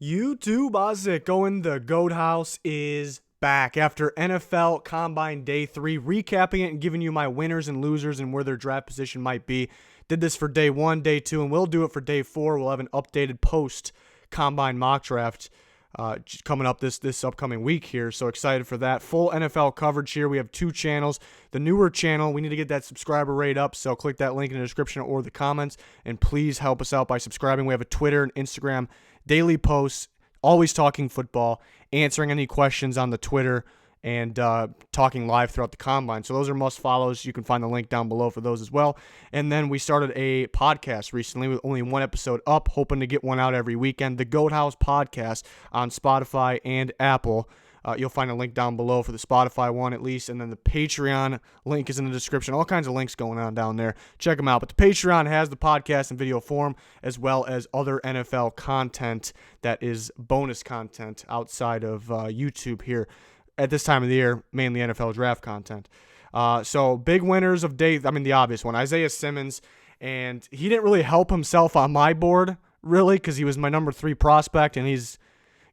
YouTube, how's it going? The GOAT House is back after NFL Combine Day 3, recapping it and giving you my winners and losers and where their draft position might be. Did this for Day 1, Day 2, and we'll do it for Day 4. We'll have an updated post-Combine mock draft coming up this upcoming week here, so excited for that. Full NFL coverage here. We have 2 channels. The newer channel, we need to get that subscriber rate up, so click that link in the description or the comments, and please help us out by subscribing. We have a Twitter and Instagram daily posts, always talking football, answering any questions on the Twitter, and talking live throughout the Combine. So those are must follows. You can find the link down below for those as well. And then we started a podcast recently with only 1 episode up, hoping to get one out every weekend. The GOAT House Podcast on Spotify and Apple. You'll find a link down below for the Spotify one at least, and then the Patreon link is in the description. All kinds of links going on down there. Check them out. But the Patreon has the podcast in video form as well as other NFL content that is bonus content outside of YouTube here at this time of the year, mainly NFL draft content. So big winners of the obvious one, Isaiah Simmons, and he didn't really help himself on my board, really, because he was my number 3 prospect, and he's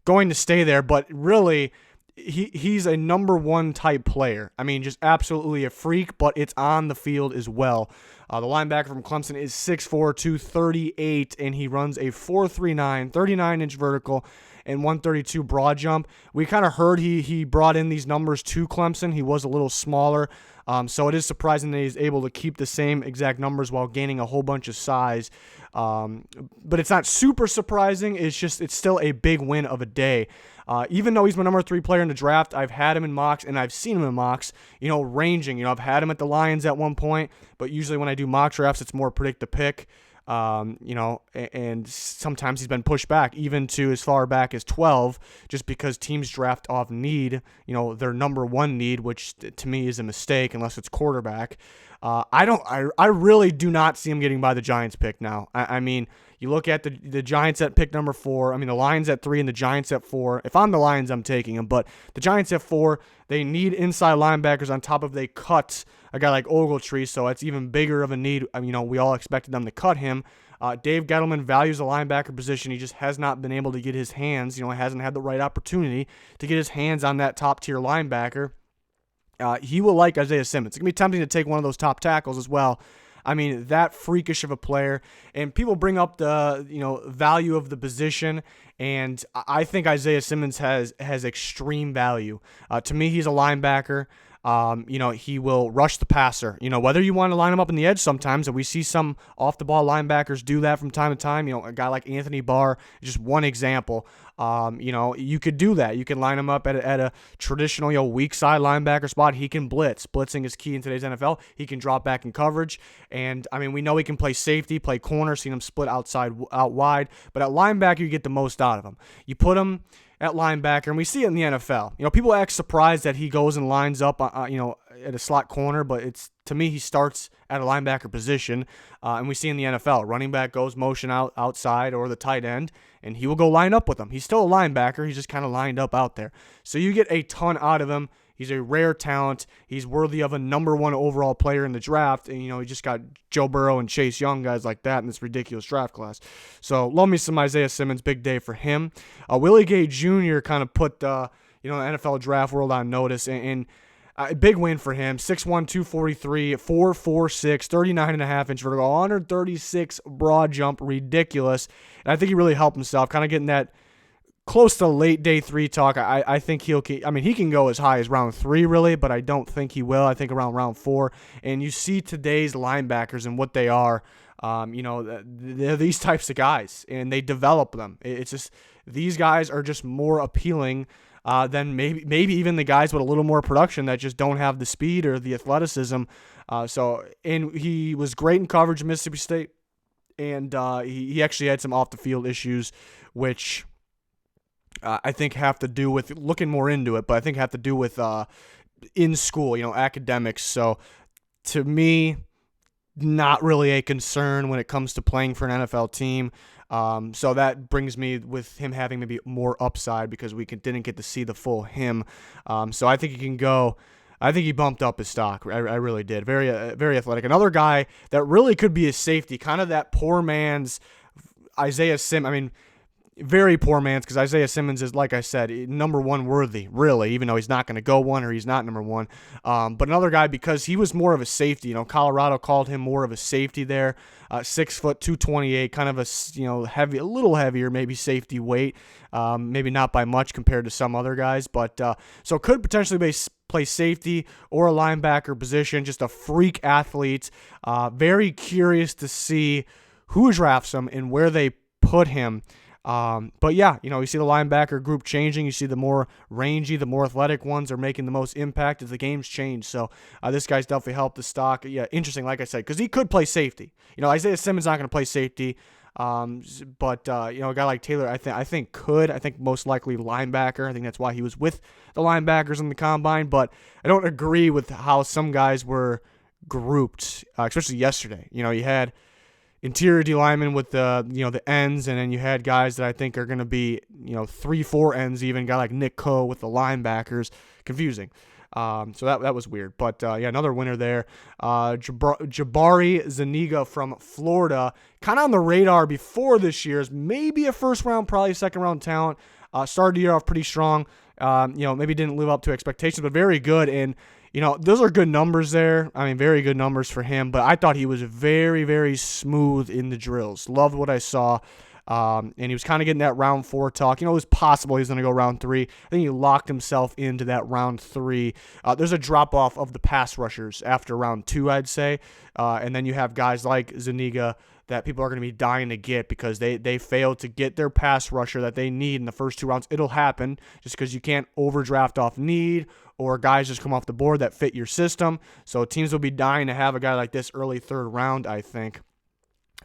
going to stay there, but really, he's a number 1 type player. I mean, just absolutely a freak, but it's on the field as well. The linebacker from Clemson is 6'4", 238, and he runs a 4.39, 39-inch vertical, and 132 broad jump. We kind of heard he brought in these numbers to Clemson. He was a little smaller, so it is surprising that he's able to keep the same exact numbers while gaining a whole bunch of size. But it's not super surprising. It's still a big win of a day. Even though he's my number 3 player in the draft, I've had him in mocks, and I've seen him in mocks, ranging. I've had him at the Lions at one point, but usually when I do mock drafts, it's more predict the pick. And sometimes he's been pushed back even to as far back as 12, just because teams draft off need, their number 1 need, which to me is a mistake unless it's quarterback. I really do not see him getting by the Giants pick now. I mean, you look at the Giants at pick number 4. I mean, the Lions at 3 and the Giants at 4. If I'm the Lions, I'm taking him. But the Giants at 4, they need inside linebackers on top of they cut a guy like Ogletree, so it's even bigger of a need. We all expected them to cut him. Dave Gettleman values the linebacker position. He just has not been able to get his hands. He hasn't had the right opportunity to get his hands on that top-tier linebacker. He will like Isaiah Simmons. It's going to be tempting to take one of those top tackles as well. I mean, that freakish of a player. And people bring up the value of the position, and I think Isaiah Simmons has extreme value. To me, he's a linebacker. He will rush the passer. Whether you want to line him up in the edge sometimes, and we see some off-the-ball linebackers do that from time to time. A guy like Anthony Barr is just one example. You could do that. You can line him up at a traditional, weak side linebacker spot. He can blitz. Blitzing is key in today's NFL. He can drop back in coverage. And, we know he can play safety, play corner, seen him split out wide. But at linebacker, you get the most out of him. You put him at linebacker, and we see it in the NFL. People act surprised that he goes and lines up, at a slot corner, but to me, he starts at a linebacker position, and we see in the NFL, running back goes motion outside or the tight end, and he will go line up with him. He's still a linebacker. He's just kind of lined up out there. So you get a ton out of him. He's a rare talent. He's worthy of a number 1 overall player in the draft. And, he just got Joe Burrow and Chase Young, guys like that in this ridiculous draft class. So love me some Isaiah Simmons. Big day for him. Willie Gay Jr. kind of put, the NFL draft world on notice. And a big win for him. 6'1", 243, 4.46, 39.5-inch vertical, 136 broad jump. Ridiculous. And I think he really helped himself, kind of getting that close to late day 3 talk. I think he can go as high as round 3 really, but I don't think he will. I think around round 4. And you see today's linebackers and what they are. They're these types of guys, and they develop them. It's just these guys are just more appealing than maybe even the guys with a little more production that just don't have the speed or the athleticism. And he was great in coverage at Mississippi State, and he actually had some off the field issues, which I think have to do with looking more into it, but I think have to do with in school, academics. So to me, not really a concern when it comes to playing for an NFL team. So that brings me with him having maybe more upside because we didn't get to see the full him. So I think he can go. I think he bumped up his stock. I really did. Very athletic. Another guy that really could be a safety, kind of that poor man's Isaiah Simmons. very poor man's, because Isaiah Simmons is, like I said, number one worthy, really, even though he's not going to go one or he's not number one. But another guy, because he was more of a safety. Colorado called him more of a safety there. 6 foot, 228, kind of a heavy, a little heavier, maybe safety weight. Maybe not by much compared to some other guys, but so could potentially play safety or a linebacker position. Just a freak athlete. Very curious to see who drafts him and where they put him. But yeah, you see the linebacker group changing. You see the more rangy, the more athletic ones are making the most impact as the game's change. So this guy's definitely helped the stock. Yeah, interesting, like I said, because he could play safety. Isaiah Simmons not going to play safety. But a guy like Taylor, I think could. I think most likely linebacker. I think that's why he was with the linebackers in the combine. But I don't agree with how some guys were grouped, especially yesterday. You had interior D linemen with the ends, and then you had guys that I think are going to be 3-4 ends, even a guy like Nick Coe with the linebackers. Confusing. So that was weird. But another winner there. JABARI ZUNIGA from Florida, kind of on the radar before this year's, maybe a first round, probably second round talent. Started the year off pretty strong. Maybe didn't live up to expectations, but very good. And those are good numbers there. I mean, very good numbers for him. But I thought he was very, very smooth in the drills. Loved what I saw. And he was kind of getting that round 4 talk. It was possible he was going to go round 3. I think he locked himself into that round 3. There's a drop-off of the pass rushers after round 2, I'd say. And then you have guys like ZUNIGA that people are going to be dying to get because they failed to get their pass rusher that they need in the first 2 rounds. It'll happen just because you can't overdraft off need, or guys just come off the board that fit your system. So teams will be dying to have a guy like this early 3rd round, I think.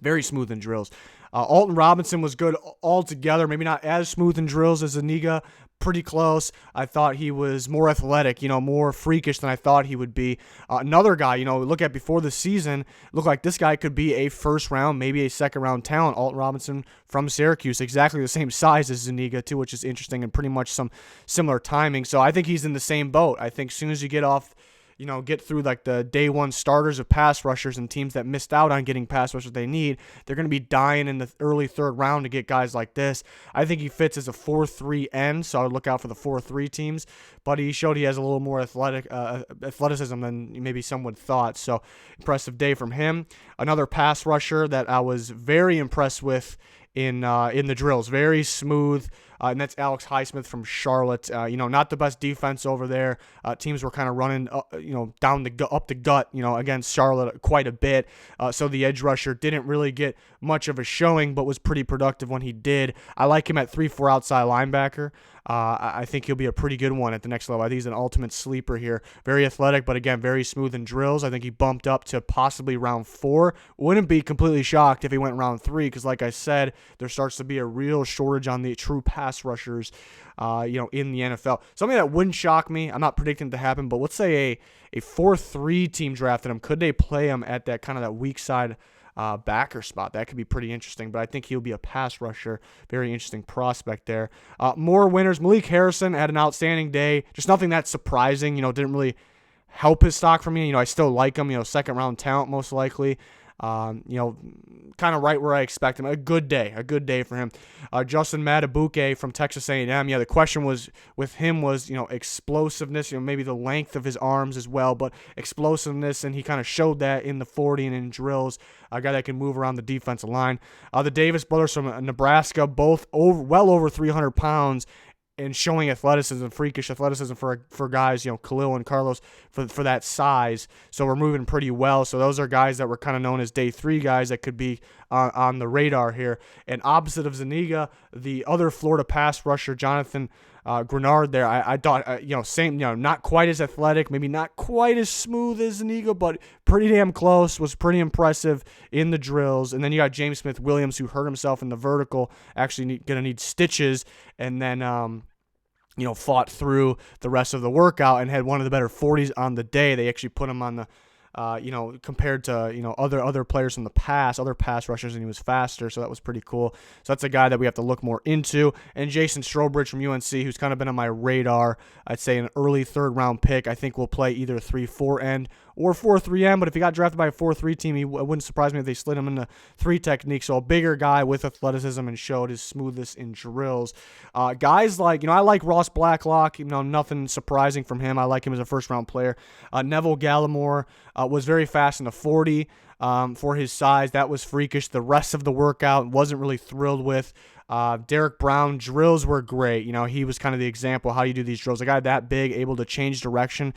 Very smooth in drills. Alton Robinson was good altogether. Maybe not as smooth in drills as ZUNIGA. Pretty close. I thought he was more athletic, more freakish than I thought he would be. Another guy, look at before the season, looked like this guy could be a first round, maybe a second round talent. Alton Robinson from Syracuse, exactly the same size as ZUNIGA too, which is interesting, and pretty much some similar timing. So I think he's in the same boat. I think as soon as you get off, get through like the day one starters of pass rushers and teams that missed out on getting pass rushers they need, they're going to be dying in the early 3rd round to get guys like this. I think he fits as a 4-3 end, so I would look out for the 4-3 teams. But he showed he has a little more athleticism than maybe some would thought. So impressive day from him. Another pass rusher that I was very impressed with in the drills. Very smooth. And that's Alex Highsmith from Charlotte. Not the best defense over there. Teams were kind of running, up the gut, against Charlotte quite a bit. So the edge rusher didn't really get much of a showing, but was pretty productive when he did. I like him at 3-4 outside linebacker. I think he'll be a pretty good one at the next level. I think he's an ultimate sleeper here. Very athletic, but again, very smooth in drills. I think he bumped up to possibly round 4. Wouldn't be completely shocked if he went round 3, because like I said, there starts to be a real shortage on the true pass rushers, in the NFL. Something that wouldn't shock me, I'm not predicting it to happen, but let's say a 4-3 team drafted him. Could they play him at that kind of that weak side backer spot? That could be pretty interesting, but I think he'll be a pass rusher. Very interesting prospect there. More winners. Malik Harrison had an outstanding day. Just nothing that surprising. Didn't really help his stock for me. I still like him. Second round talent most likely. Kind of right where I expect him. A good day for him. Justin Matabuke from Texas A&M. The question was with him was, explosiveness, maybe the length of his arms as well, but explosiveness, and he kind of showed that in the 40 and in drills. A guy that can move around the defensive line. The Davis brothers from Nebraska, both well over 300 pounds, and showing athleticism, freakish athleticism for guys, Khalil and Carlos for that size. So we're moving pretty well. So those are guys that were kind of known as day 3 guys that could be on the radar here. And opposite of ZUNIGA, the other Florida pass rusher, Jonathan Grenard there, I thought, same, not quite as athletic, maybe not quite as smooth as ZUNIGA, but pretty damn close, was pretty impressive in the drills. And then you got James Smith-Williams, who hurt himself in the vertical, actually going to need stitches, and then, fought through the rest of the workout and had one of the better 40s on the day. They actually put him on compared to, other players from the past, other pass rushers, and he was faster, so that was pretty cool. So that's a guy that we have to look more into. And Jason Strobridge from UNC, who's kind of been on my radar, I'd say an early third-round pick. I think we'll play either 3-4 end or 4-3 end, but if he got drafted by a 4-3 team, it wouldn't surprise me if they slid him into 3 technique. So a bigger guy with athleticism and showed his smoothness in drills. Guys like, I like Ross Blacklock, nothing surprising from him. I like him as a first-round player. Neville Gallimore was very fast in the 40 for his size. That was freakish. The rest of the workout wasn't really thrilled with. Derrick Brown, drills were great. He was kind of the example. How do you do these drills? A guy that big, able to change direction.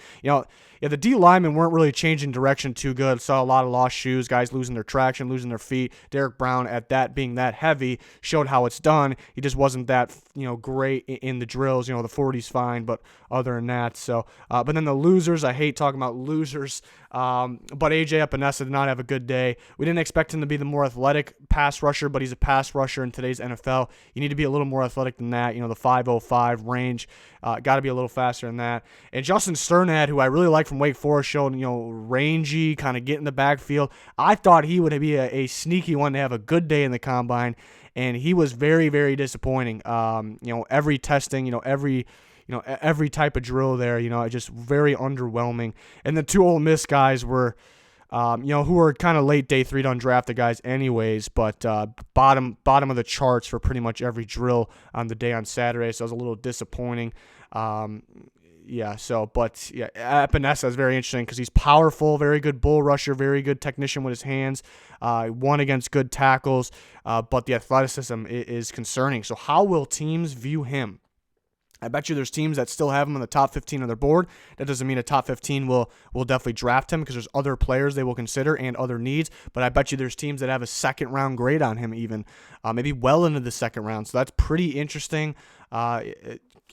The D linemen weren't really changing direction too good. Saw a lot of lost shoes, guys losing their traction, losing their feet. Derrick Brown, at that being that heavy, showed how it's done. He just wasn't that, great in the drills. The 40's fine, but other than that. So, but then the losers, I hate talking about losers. But AJ Epinesa did not have a good day. We didn't expect him to be the more athletic pass rusher, but he's a pass rusher in today's NFL. You need to be a little more athletic than that. The 5.05 range. Got to be a little faster than that. And Justin Sternad, who I really like from Wake Forest, showed, rangy, kind of get in the backfield. I thought he would be a sneaky one to have a good day in the combine, and he was very, very disappointing. Every testing, every type of drill there, just very underwhelming. And the 2 Ole Miss guys were, who were kind of late day 3 undrafted guys anyways, but bottom of the charts for pretty much every drill on the day on Saturday. So it was a little disappointing. Epinesa is very interesting because he's powerful, very good bull rusher, very good technician with his hands, won against good tackles, but the athleticism is concerning. So how will teams view him? I bet you there's teams that still have him on the top 15 on their board. That doesn't mean a top 15 will definitely draft him because there's other players they will consider and other needs. But I bet you there's teams that have a second-round grade on him even, maybe well into the second round. So that's pretty interesting.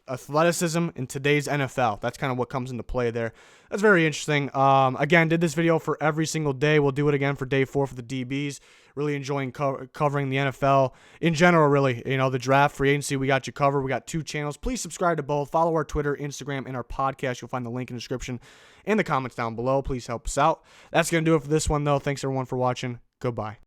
Athleticism in today's NFL. That's kind of what comes into play there. That's very interesting. Again, did this video for every single day. We'll do it again for day 4 for the DBs. Really enjoying covering the NFL in general, really. The draft, free agency, we got you covered. We got 2 channels. Please subscribe to both. Follow our Twitter, Instagram, and our podcast. You'll find the link in the description and the comments down below. Please help us out. That's going to do it for this one, though. Thanks, everyone, for watching. Goodbye.